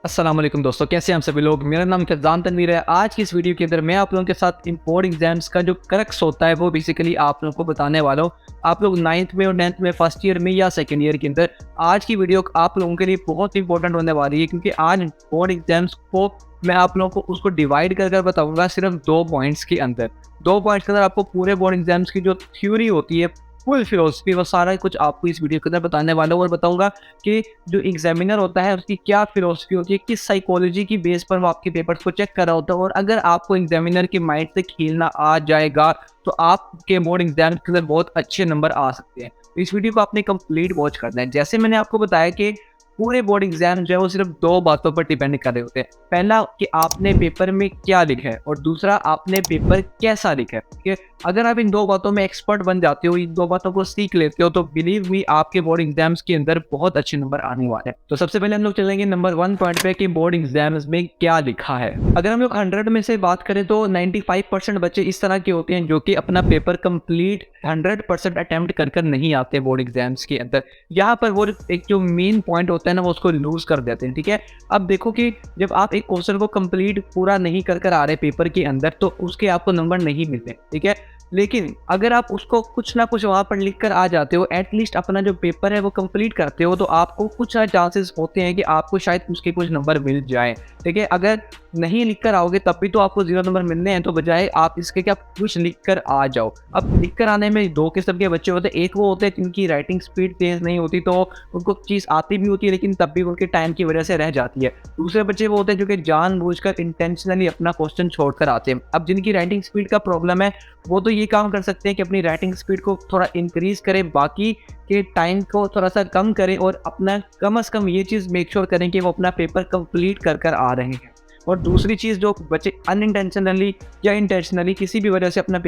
अस्सलाम वालेकुम दोस्तों, कैसे हैं हम सभी लोग। मेरा नाम फैज़ान तनवीर है। आज की इस वीडियो के अंदर मैं आप लोगों के साथ बोर्ड एग्जाम्स का जो क्रक्स होता है वो बेसिकली आप लोगों को बताने वाला हूँ। आप लोग 9th में और 10th में, फर्स्ट ईयर में या सेकंड ईयर के अंदर आज की वीडियो आप लोगों के लिए बहुत इंपॉर्टेंट होने वाली है, क्योंकि आज बोर्ड एग्जाम्स को मैं आप लोगों को उसको डिवाइड कर बताऊंगा सिर्फ 2 पॉइंट्स के अंदर। 2 पॉइंट्स के अंदर आपको पूरे बोर्ड एग्जाम्स की जो थ्योरी होती है, फुल फिलोसफी, वो सारा कुछ आपको इस वीडियो के अंदर बताने वाला हूँ और बताऊंगा कि जो एग्जामिनर होता है उसकी क्या फिलोसफी होती है, किस साइकोलॉजी की बेस पर वो आपके पेपर्स को चेक कर रहा होता है। और अगर आपको एग्जामिनर के माइंड से खेलना आ जाएगा तो आपके बोर्ड एग्जाम के अंदर बहुत अच्छे नंबर आ सकते हैं। तो इस वीडियो को आपने कंप्लीट वॉच करना है। जैसे मैंने आपको बताया कि पूरे बोर्ड एग्जाम जो है वो सिर्फ 2 बातों पर डिपेंड कर रहे होते हैं। पहला कि आपने पेपर में क्या लिखा है और दूसरा आपने पेपर कैसा लिखा है। ठीक है, अगर आप इन 2 बातों में एक्सपर्ट बन जाते हो, इन 2 बातों को सीख लेते हो, तो बिलीव मी आपके बोर्ड एग्जाम्स के अंदर बहुत अच्छे नंबर आने वाले हैं। तो सबसे पहले हम लोग चलेंगे नंबर 1 पॉइंट पे कि बोर्ड एग्जाम्स में क्या लिखा है। अगर हम लोग 100 में से बात करें तो 95% बच्चे इस तरह के होते हैं जो कि अपना पेपर कंप्लीट 100% अटेम्प्ट कर नहीं आते बोर्ड एग्जाम्स के अंदर। यहाँ पर वो एक जो मेन पॉइंट होता है ना, वो उसको लूज कर देते हैं। ठीक है, अब देखो कि जब आप एक क्वेश्चन को कंप्लीट पूरा नहीं कर आ रहे पेपर के अंदर तो उसके आपको नंबर नहीं मिलते। ठीक है, लेकिन अगर आप उसको कुछ ना कुछ वहाँ पर लिख कर आ जाते हो, एटलीस्ट अपना जो पेपर है वो कंप्लीट करते हो, तो आपको कुछ चांसेस होते हैं कि आपको शायद उसके कुछ नंबर मिल जाए। ठीक है, अगर नहीं लिख कर आओगे तब भी तो आपको 0 नंबर मिलने हैं, तो बजाय आप इसके क्या कुछ लिख कर आ जाओ। अब लिख कर आने में 2 किस्म के बच्चे होते हैं। एक वो होते हैं जिनकी राइटिंग स्पीड तेज नहीं होती, तो उनको चीज़ आती भी होती है लेकिन तब भी उनके टाइम की वजह से रह जाती है। दूसरे बच्चे वो होते हैं जो कि जानबूझकर इंटेंशनली अपना क्वेश्चन छोड़कर आते हैं। अब जिनकी राइटिंग स्पीड का प्रॉब्लम है वो तो ये काम कर सकते हैं कि अपनी राइटिंग स्पीड को थोड़ा इंक्रीज करें, बाकी के टाइम को थोड़ा सा कम करें और अपना कम से कम ये चीज़ मेक श्योर करें कि वो अपना पेपर कंप्लीट कर आ रहे हैं। और दूसरी चीज़, जो बच्चे अनइंटेंशनली या इंटेंशनली किसी भी वजह से अपना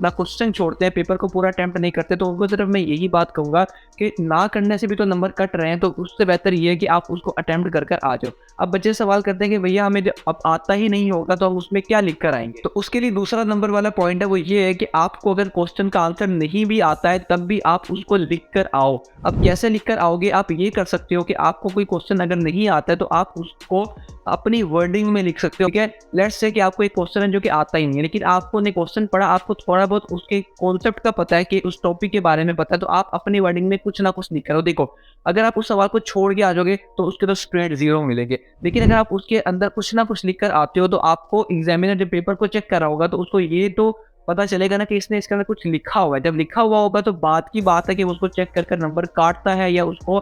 क्वेश्चन छोड़ते हैं, पेपर को पूरा अटेम्प्ट नहीं करते, तो उनको सिर्फ मैं यही बात कहूँगा कि ना करने से भी तो नंबर कट रहे हैं, तो उससे बेहतर ये है कि आप उसको अटेम्प्ट कर आ जाओ। अब बच्चे सवाल करते हैं कि भैया हमें अब आता ही नहीं होगा तो हम उसमें क्या लिख कर आएंगे। तो उसके लिए दूसरा नंबर वाला पॉइंट है वो ये है कि आपको अगर क्वेश्चन का आंसर नहीं भी आता है तब भी आप उसको लिख कर आओ। अब कैसे लिख कर आओगे, आप ये कर सकते हो कि आपको कोई क्वेश्चन अगर नहीं आता है तो आप उसको अपनी वर्डिंग में लिख सकते हो। ठीक है, लेट्स से कि आपको एक क्वेश्चन है जो कि आता ही नहीं है, लेकिन आपको ने क्वेश्चन पढ़ा, आपको थोड़ा बहुत उसके कॉन्सेप्ट का पता है कि उस टॉपिक के बारे में पता है, तो आप अपनी वर्डिंग में कुछ ना कुछ लिख करो। देखो, अगर आप उस सवाल को छोड़ के आ जाओगे तो उसके तो स्ट्रेट 0 मिलेंगे, लेकिन अगर आप उसके अंदर कुछ ना कुछ लिख कर आते हो तो आपको एग्जामिनर जब पेपर को चेक कर रहा होगा तो उसको ये तो पता चलेगा ना कि इसने इसके अंदर कुछ लिखा हुआ है। जब लिखा हुआ होगा तो बात की बात है कि उसको चेक कर नंबर काटता है या उसको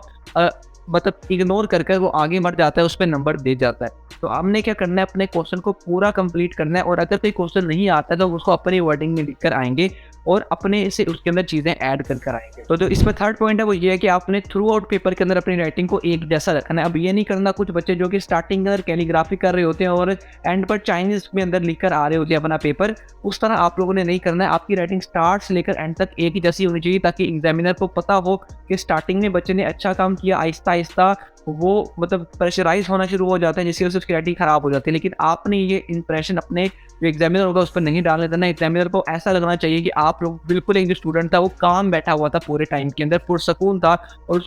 मतलब इग्नोर कर वो आगे बढ़ जाता है, उस पर नंबर दे जाता है। तो हमने क्या करना है, अपने क्वेश्चन को पूरा कंप्लीट करना है और अगर कोई क्वेश्चन नहीं आता है तो उसको अपनी वर्डिंग में लिख कर आएंगे और अपने से उसके अंदर चीज़ें ऐड कर आएंगे। तो जो इसमें थर्ड पॉइंट है वो ये है कि आपने थ्रू आउट पेपर के अंदर अपनी राइटिंग को एक जैसा रखना है। अब ये नहीं करना, कुछ बच्चे जो कि स्टार्टिंग के अंदर कैलीग्राफी कर रहे होते हैं और एंड पर चाइनीज में अंदर लिख कर आ रहे होते हैं अपना पेपर, उस तरह आप लोगों ने नहीं करना है। आपकी राइटिंग स्टार्ट से लेकर एंड तक एक ही जैसी होनी चाहिए ताकि एग्जामिनर को पता हो कि स्टार्टिंग में बच्चे ने अच्छा काम किया, आहिस्ता आहिस्ता वो मतलब प्रेशराइज होना शुरू हो जाता है जिसकी वजह से उसकी राइटिंग खराब हो जाती है। लेकिन आपने ये इंप्रेशन अपने जो एग्जामिनर होगा उस पर नहीं डालने देना। एग्जामिनर को ऐसा लगना चाहिए कि आप लोग बिल्कुल, एक जो स्टूडेंट था वो काम बैठा हुआ था पूरे टाइम के अंदर, पुरसकून था और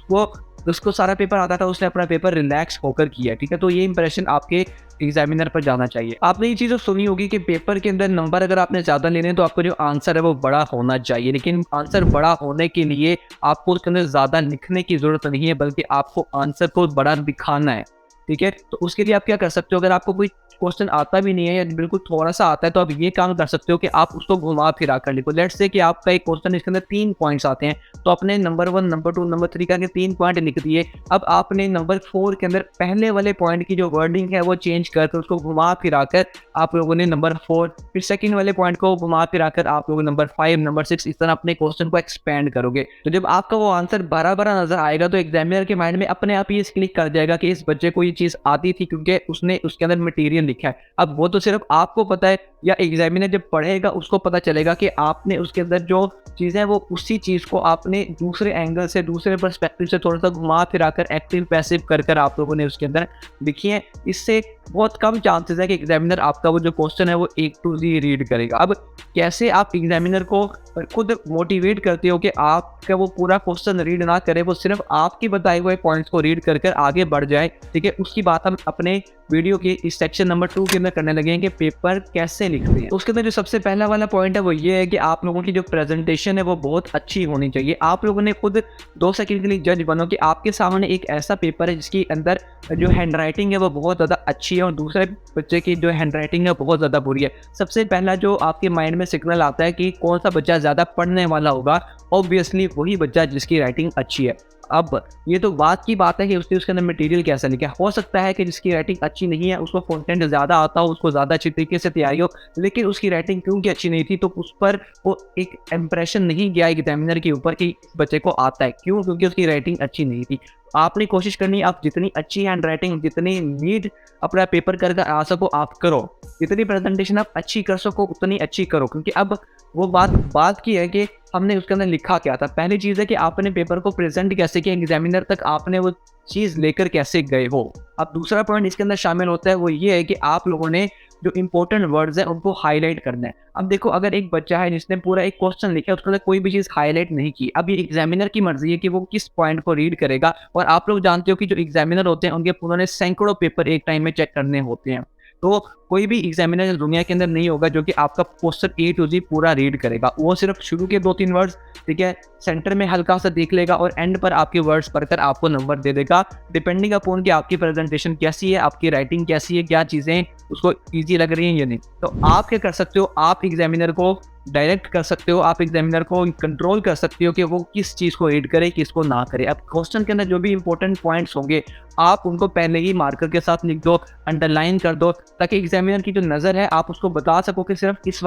उसको सारा पेपर आता था, उसने अपना पेपर रिलैक्स होकर किया। ठीक है, तो ये इंप्रेशन आपके एग्जामिनर पर जाना चाहिए। आपने ये चीज़ सुनी होगी कि पेपर के अंदर नंबर अगर आपने ज़्यादा लेने हैं तो आपको जो आंसर है वो बड़ा होना चाहिए, लेकिन आंसर बड़ा होने के लिए आपको उसके अंदर ज़्यादा लिखने की ज़रूरत नहीं है, बल्कि आपको आंसर को बड़ा दिखाना है। ठीक है, तो उसके लिए आप क्या कर सकते हो, अगर आपको कोई क्वेश्चन आता भी नहीं है या बिल्कुल थोड़ा सा आता है तो आप ये काम कर सकते हो कि आप उसको घुमा फिरा कर लिखो। लेट्स से कि आपका एक क्वेश्चन इसके अंदर 3 पॉइंट्स आते हैं, तो आपने नंबर 1, नंबर 2, नंबर 3 करके 3 पॉइंट लिख दिए। अब आपने नंबर 4 के अंदर पहले वाले पॉइंट की जो वर्डिंग है वो चेंज करके उसको घुमा फिरा कर आप लोगों ने नंबर 4, फिर सेकंड वाले पॉइंट को घुमा फिरा कर आप लोग नंबर 5, नंबर 6, इस तरह अपने क्वेश्चन को एक्सपेंड करोगे। तो जब आपका वो आंसर बड़ा नजर आएगा तो एग्जामिनर के माइंड में अपने आप ही क्लिक कर जाएगा कि इस बच्चे को ये चीज़ आती थी क्योंकि उसने उसके अंदर मटीरियल लिखा है। अब वो तो सिर्फ आपको पता है, या एग्जामिनर जब पढ़ेगा उसको पता चलेगा कि आपने उसके अंदर जो चीज़ें वो उसी चीज़ को आपने दूसरे एंगल से, दूसरे पर्सपेक्टिव से थोड़ा सा घुमा फिरा कर एक्टिव पैसिव कर आप लोगों ने उसके अंदर लिखी है। इससे बहुत कम चांसेस है कि एग्जामिनर आपका वो जो क्वेश्चन है वो A to Z रीड करेगा। अब कैसे आप एग्जामिनर को खुद मोटिवेट करते हो कि आपका वो पूरा क्वेश्चन रीड ना करे, वो सिर्फ आपके बताए हुए पॉइंट्स को रीड कर आगे बढ़ जाए। ठीक है, उसकी बात हम अपने वीडियो के इस सेक्शन नंबर 2 के अंदर करने लगे हैं कि पेपर कैसे लिखते हैं। उसके अंदर जो सबसे पहला वाला पॉइंट है वो ये है कि आप लोगों की जो प्रेजेंटेशन है वो बहुत अच्छी होनी चाहिए। आप लोगों ने खुद 2 सेकंड के लिए जज बनो कि आपके सामने एक ऐसा पेपर है जिसके अंदर जो हैंडराइटिंग है वो बहुत ज़्यादा अच्छी है और दूसरे बच्चे की जो हैंडराइटिंग है बहुत ज़्यादा बुरी है। सबसे पहला जो आपके माइंड में सिग्नल आता है कि कौन सा बच्चा ज़्यादा पढ़ने वाला होगा, ऑब्वियसली वही बच्चा जिसकी राइटिंग अच्छी है। अब ये तो बात की बात है कि उसने उसके अंदर मटेरियल कैसा लिखा है। हो सकता है कि जिसकी राइटिंग अच्छी नहीं है उसको कंटेंट ज़्यादा आता हो, उसको ज़्यादा अच्छी तरीके से तैयारी हो, लेकिन उसकी राइटिंग क्योंकि अच्छी नहीं थी तो उस पर वो एक इम्प्रेशन नहीं गया एग्जामिनर के ऊपर कि इस बच्चे को आता है। क्यों? क्योंकि उसकी राइटिंग अच्छी नहीं थी। आपने कोशिश करनी है आप जितनी अच्छी हैंड राइटिंग, जितनी नीट अपना पेपर करके आ सको आप करो, जितनी प्रेजेंटेशन आप अच्छी कर सको उतनी अच्छी करो। क्योंकि अब वो बात की है कि हमने उसके अंदर लिखा क्या था। पहली चीज़ है कि आपने पेपर को प्रेजेंट कैसे किया, एग्जामिनर तक आपने वो चीज़ लेकर कैसे गए हो। अब दूसरा पॉइंट इसके अंदर शामिल होता है वो ये है कि आप लोगों ने जो इंपॉर्टेंट वर्ड्स हैं उनको हाईलाइट करना है। अब देखो, अगर एक बच्चा है जिसने पूरा एक क्वेश्चन लिखा है उसके अंदर कोई भी चीज़ हाईलाइट नहीं की, अब ये एग्जामिनर की मर्जी है कि वो किस पॉइंट को रीड करेगा। और आप लोग जानते हो कि जो एग्जामिनर होते हैं उनके उन्होंने सैकड़ों पेपर एक टाइम में चेक करने होते हैं। तो कोई भी एग्जामिनर दुनिया के अंदर नहीं होगा जो कि आपका क्वेश्चन ए टू जी पूरा रीड करेगा। वो सिर्फ शुरू के 2-3 वर्ड्स, ठीक है, सेंटर में हल्का सा देख लेगा और एंड पर आपके वर्ड्स पढ़कर आपको नंबर दे देगा, डिपेंडिंग अपॉन कि आपकी प्रेजेंटेशन कैसी है, आपकी राइटिंग कैसी है, क्या चीज़ें उसको ईजी लग रही हैं या नहीं। तो आप क्या कर सकते हो, आप एग्जामिनर को डायरेक्ट कर सकते हो, आप एग्जामिनर को कंट्रोल कर सकते हो कि वो किस चीज़ को रीड करे, किसको ना करे। अब क्वेश्चन के अंदर जो भी इंपॉर्टेंट पॉइंट्स होंगे आप उनको पहले ही मार्कर के साथ लिख दो, अंडरलाइन कर दो, ताकि एग्जामिनर की जो नज़र है आप उसको बता सको कि सिर्फ इस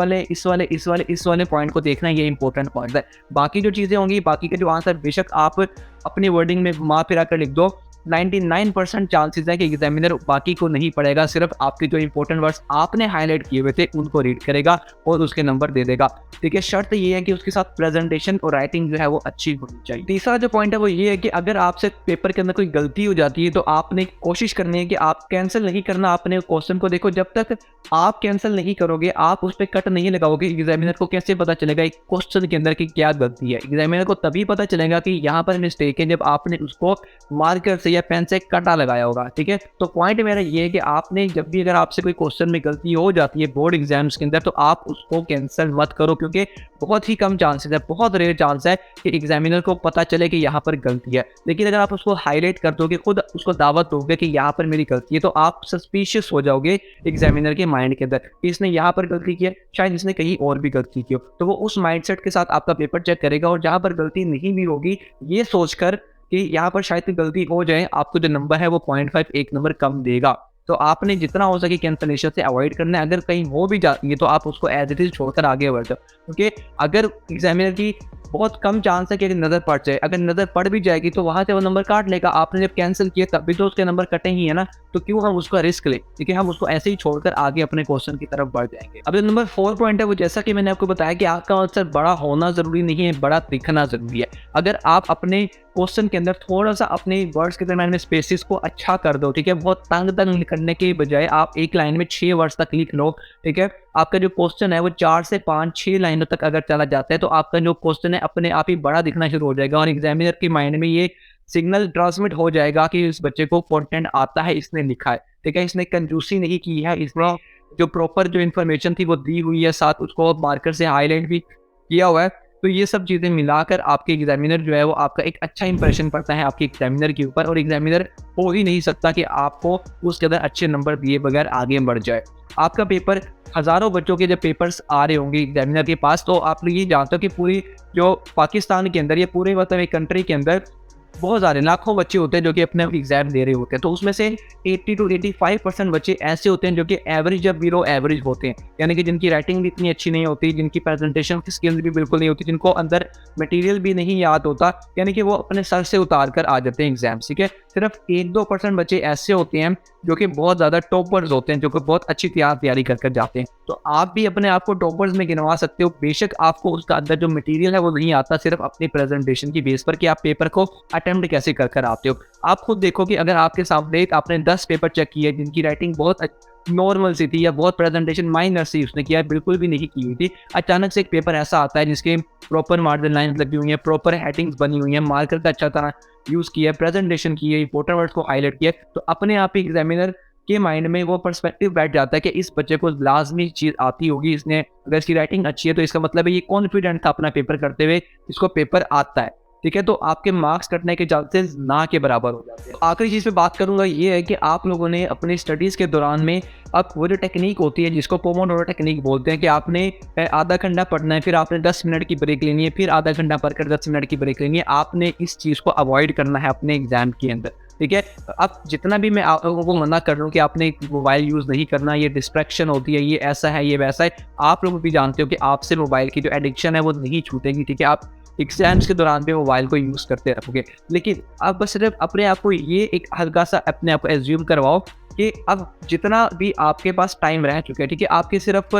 वाले पॉइंट को देखना है, ये इंपॉर्टेंट पॉइंट है। बाकी जो चीज़ें होंगी, बाकी के जो आंसर बेशक आप अपनी वर्डिंग में घुमा फिरा कर लिख दो, 99% चांसेस है कि एग्जामिनर बाकी को नहीं पढ़ेगा, सिर्फ आपके जो इंपॉर्टेंट वर्ड्स आपने हाईलाइट किए हुए थे उनको रीड करेगा और उसके नंबर दे देगा। ठीक है, शर्त ये है कि उसके साथ प्रेजेंटेशन और राइटिंग जो है वो अच्छी होनी चाहिए। तीसरा जो पॉइंट है वो ये है कि अगर आपसे पेपर के अंदर कोई गलती हो जाती है तो आपने कोशिश करनी है कि आप कैंसिल नहीं करना आपने क्वेश्चन को। देखो, जब तक आप कैंसिल नहीं करोगे, आप उस पर कट नहीं लगाओगे, एग्जामिनर को कैसे पता चलेगा एक क्वेश्चन के अंदर की क्या गलती है। एग्जामिनर को तभी पता चलेगा कि यहाँ पर मिस्टेक है जब आपने उसको मार्कर से या पेन से कटा लगाया होगा। ठीक है, तो पॉइंट मेरा ये है कि आपने जब भी अगर आपसे कोई क्वेश्चन में गलती हो जाती है बोर्ड एग्जाम्स के अंदर तो आप उसको कैंसिल मत करो, क्योंकि बहुत ही कम चांसेस है, बहुत रेयर चांस है कि एग्जामिनर को पता चले कि यहाँ पर गलती है। लेकिन अगर आप उसको हाईलाइट कर दोगे, खुद उसको दावत दोगे कि यहाँ पर मेरी गलती है, तो आप सस्पिशियस हो जाओगे एग्जामिनर के माइंड के अंदर, इसने यहाँ पर गलती की है, शायद इसने कहीं और भी गलती की हो। तो वो उस माइंडसेट के साथ आपका पेपर चेक करेगा और जहाँ पर गलती नहीं भी होगी ये सोचकर कि यहाँ पर शायद गलती हो जाए, आपको जो नंबर है वो 0.5 एक नंबर कम देगा। तो आपने जितना हो सके कैंसलेशन से अवॉइड करना है। अगर कहीं हो भी जाती है तो आप उसको एज इट इज छोड़कर आगे बढ़ जाओ, क्योंकि अगर एग्जामिनर की बहुत कम चांस है कि नज़र पड़ जाए, अगर नज़र पड़ भी जाएगी तो वहाँ से वो नंबर काट लेगा। आपने जब कैंसिल किया तब भी तो उसके नंबर कटे ही है ना, तो क्यों हम उसका रिस्क लें, क्योंकि हम उसको ऐसे ही छोड़कर आगे अपने क्वेश्चन की तरफ बढ़ जाएंगे। अब जो नंबर 4 पॉइंट है वो जैसा कि मैंने आपको बताया कि आपका आंसर बड़ा होना ज़रूरी नहीं है, बड़ा दिखना ज़रूरी है। अगर आप अपने क्वेश्चन के अंदर थोड़ा सा अपने वर्ड्स के दरमियान में स्पेसिस को अच्छा कर दो, ठीक है, बहुत तंग करने के बजाय आप एक लाइन में 6 वर्ड्स तक लिख लो। ठीक है, आपका जो क्वेश्चन है वो 4 से 5-6 लाइनों तक अगर चला जाता है तो आपका जो क्वेश्चन है अपने आप ही बड़ा दिखना शुरू हो जाएगा और एग्जामिनर के माइंड में ये सिग्नल ट्रांसमिट हो जाएगा कि इस बच्चे को कंटेंट आता है, इसने लिखा है। ठीक है, इसने कंजूसी नहीं की है, इसने जो प्रॉपर जो इन्फॉर्मेशन थी वो दी हुई है, साथ उसको मार्कर से हाईलाइट भी किया हुआ है। तो ये सब चीज़ें मिलाकर आपके एग्जामिनर जो है वो आपका एक अच्छा इंप्रेशन पड़ता है आपके एग्जामिनर के ऊपर, और एग्जामिनर हो ही नहीं सकता कि आपको उसके अंदर अच्छे नंबर दिए बगैर आगे बढ़ जाए। आपका पेपर हज़ारों बच्चों के जब पेपर्स आ रहे होंगे एग्जामिनर के पास, तो आप लोग ये जानते हो कि पूरी जो पाकिस्तान के अंदर या पूरे मतलब एक कंट्री के अंदर बहुत सारे लाखों बच्चे होते हैं जो कि अपने एग्जाम दे रहे होते हैं। तो उसमें से 80 to 85% बच्चे ऐसे होते हैं जो कि एवरेज या बिलो एवरेज होते हैं, यानी कि जिनकी राइटिंग भी इतनी अच्छी नहीं होती, जिनकी प्रेजेंटेशन की स्किल्स भी बिल्कुल नहीं होती, जिनको अंदर मटेरियल भी नहीं याद होता, यानी कि वो अपने सर से उतार कर आ जाते हैं एग्जाम। ठीक है, सिर्फ 1-2% बच्चे ऐसे होते हैं जो कि बहुत ज़्यादा टॉपर्स होते हैं, जो कि बहुत अच्छी तैयारी कर जाते हैं। तो आप भी अपने आप को टॉपर्स में गिनवा सकते हो, बेशक आपको उसका अंदर जो मटेरियल है वो नहीं आता, सिर्फ अपनी प्रेजेंटेशन की बेस पर कि आप पेपर को अटेम्प्ट कैसे कर आते हो। आप खुद देखो कि अगर आपके सामने आपने 10 पेपर चेक किए जिनकी राइटिंग नॉर्मल सी थी या बहुत प्रेजेंटेशन माइनर सी उसने किया, बिल्कुल भी नहीं की हुई थी। अचानक से एक पेपर ऐसा आता है जिसके प्रॉपर मार्जिन लाइन्स लगी हुई हैं, प्रॉपर हेडिंग्स बनी हुई हैं, मार्कर का अच्छा तरह यूज़ किया है, प्रेजेंटेशन की है, इंपॉर्टेंट वर्ड्स को हाईलाइट किया है, तो अपने आप ही एग्जामिनर के माइंड में वो पर्सपेक्टिव बैठ जाता है कि इस बच्चे को लाजमी चीज़ आती होगी, इसने अगर इसकी राइटिंग अच्छी है तो इसका मतलब है ये कॉन्फिडेंट था अपना पेपर करते हुए, इसको पेपर आता है। ठीक है, तो आपके मार्क्स कटने के चांसेस ना के बराबर हो जाते हैं। तो आखिरी चीज़ पे बात करूँगा ये है कि आप लोगों ने अपनी स्टडीज़ के दौरान में अब वो जो टेक्निक होती है जिसको पोमोडोरो टेक्निक बोलते हैं कि आपने आधा घंटा पढ़ना है, फिर आपने 10 मिनट की ब्रेक लेनी है, फिर आधा घंटा पढ़कर 10 मिनट की ब्रेक लेनी है। आपने इस चीज़ को अवॉइड करना है अपने एग्जाम के अंदर। ठीक है, अब जितना भी मैं आप लोगों को मना कर रहा हूँ कि आपने मोबाइल यूज़ नहीं करना, ये डिस्ट्रैक्शन होती है, ये ऐसा है, ये वैसा है, आप लोग भी जानते हो कि आपसे मोबाइल की जो एडिक्शन है वो नहीं छूटेगी। ठीक है, आप एग्जाम्स के दौरान भी मोबाइल को यूज़ करते रहोगे, लेकिन आप बस सिर्फ अपने आप को ये एक हल्का सा अपने आप को एज्यूम करवाओ कि अब जितना भी आपके पास टाइम रह चुका है, ठीक है, आपके सिर्फ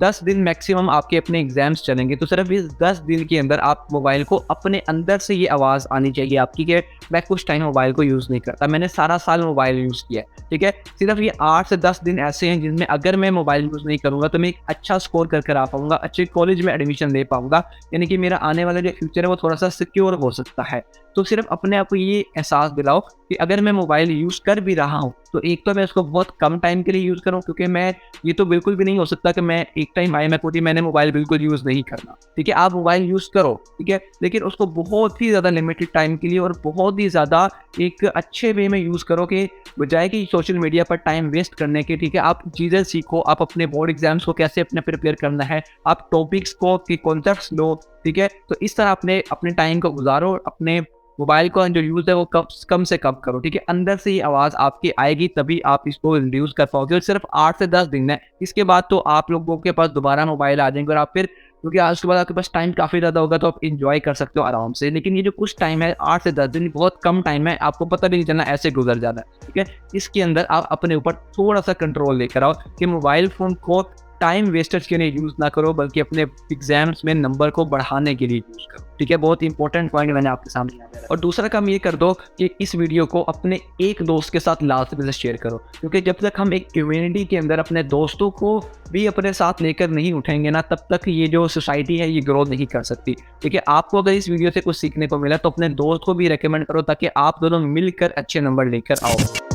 10 दिन मैक्सिमम आपके अपने एग्जाम्स चलेंगे, तो सिर्फ इस 10 दिन के अंदर आप मोबाइल को अपने अंदर से ये आवाज़ आनी चाहिए आपकी कि मैं कुछ टाइम मोबाइल को यूज़ नहीं करता, मैंने सारा साल मोबाइल यूज़ किया है। ठीक है, सिर्फ ये 8 से 10 दिन ऐसे हैं जिनमें अगर मैं मोबाइल यूज़ नहीं करूँगा तो मैं एक अच्छा स्कोर कर आ पाऊँगा, अच्छे कॉलेज में एडमिशन ले पाऊँगा, यानी कि मेरा आने वाला जो फ्यूचर है वो थोड़ा सा सिक्योर हो सकता है। तो सिर्फ अपने आप को ये एहसास दिलाओ कि अगर मैं मोबाइल यूज़ कर भी रहा हूँ तो एक तो मैं उसको बहुत कम टाइम के लिए यूज़ करूँ, क्योंकि मैं ये तो बिल्कुल भी नहीं हो सकता कि मैं एक टाइम आए मैं खुद ही मैंने मोबाइल बिल्कुल यूज़ नहीं करना। ठीक है, आप मोबाइल यूज़ करो, ठीक है, लेकिन उसको बहुत ही ज़्यादा लिमिटेड टाइम के लिए और बहुत ही ज़्यादा एक अच्छे वे में यूज़ करो कि बजाय कि सोशल मीडिया पर टाइम वेस्ट करने के। ठीक है, आप चीज़ें सीखो, आप अपने बोर्ड एग्जाम्स को कैसे अपने प्रिपेयर करना है, आप टॉपिक्स को की कॉन्सेप्ट्स लो। ठीक है, तो इस तरह अपने टाइम को गुजारो, अपने मोबाइल का जो यूज़ है वो कम से कम करो। ठीक है, अंदर से ये आवाज़ आपकी आएगी तभी आप इसको रिड्यूस कर पाओगे, और सिर्फ 8 से 10 दिन है, इसके बाद तो आप लोगों के पास दोबारा मोबाइल आ जाएंगे और आप फिर, क्योंकि आज के बाद आपके पास टाइम काफ़ी ज़्यादा होगा तो आप इंजॉय कर सकते हो आराम से। लेकिन ये जो कुछ टाइम है 8 से 10 दिन बहुत कम टाइम है, आपको पता भी नहीं चलना ऐसे गुजर जाना है। ठीक है, इसके अंदर आप अपने ऊपर थोड़ा सा कंट्रोल लेकर आओ कि मोबाइल फ़ोन को टाइम वेस्टर्स के लिए यूज़ ना करो, बल्कि अपने एग्जाम्स में नंबर को बढ़ाने के लिए यूज़ करो। ठीक है, बहुत इंपॉर्टेंट पॉइंट मैंने आपके सामने रखा है। और दूसरा काम ये कर दो कि इस वीडियो को अपने एक दोस्त के साथ लाजमी से शेयर करो, क्योंकि जब तक हम एक कम्युनिटी के अंदर अपने दोस्तों को भी अपने साथ लेकर नहीं उठेंगे ना, तब तक ये जो सोसाइटी है ये ग्रो नहीं कर सकती। ठीक है, आपको अगर इस वीडियो से कुछ सीखने को मिला तो अपने दोस्त को भी रेकमेंड करो ताकि आप दोनों मिलकर अच्छे नंबर लेकर आओ।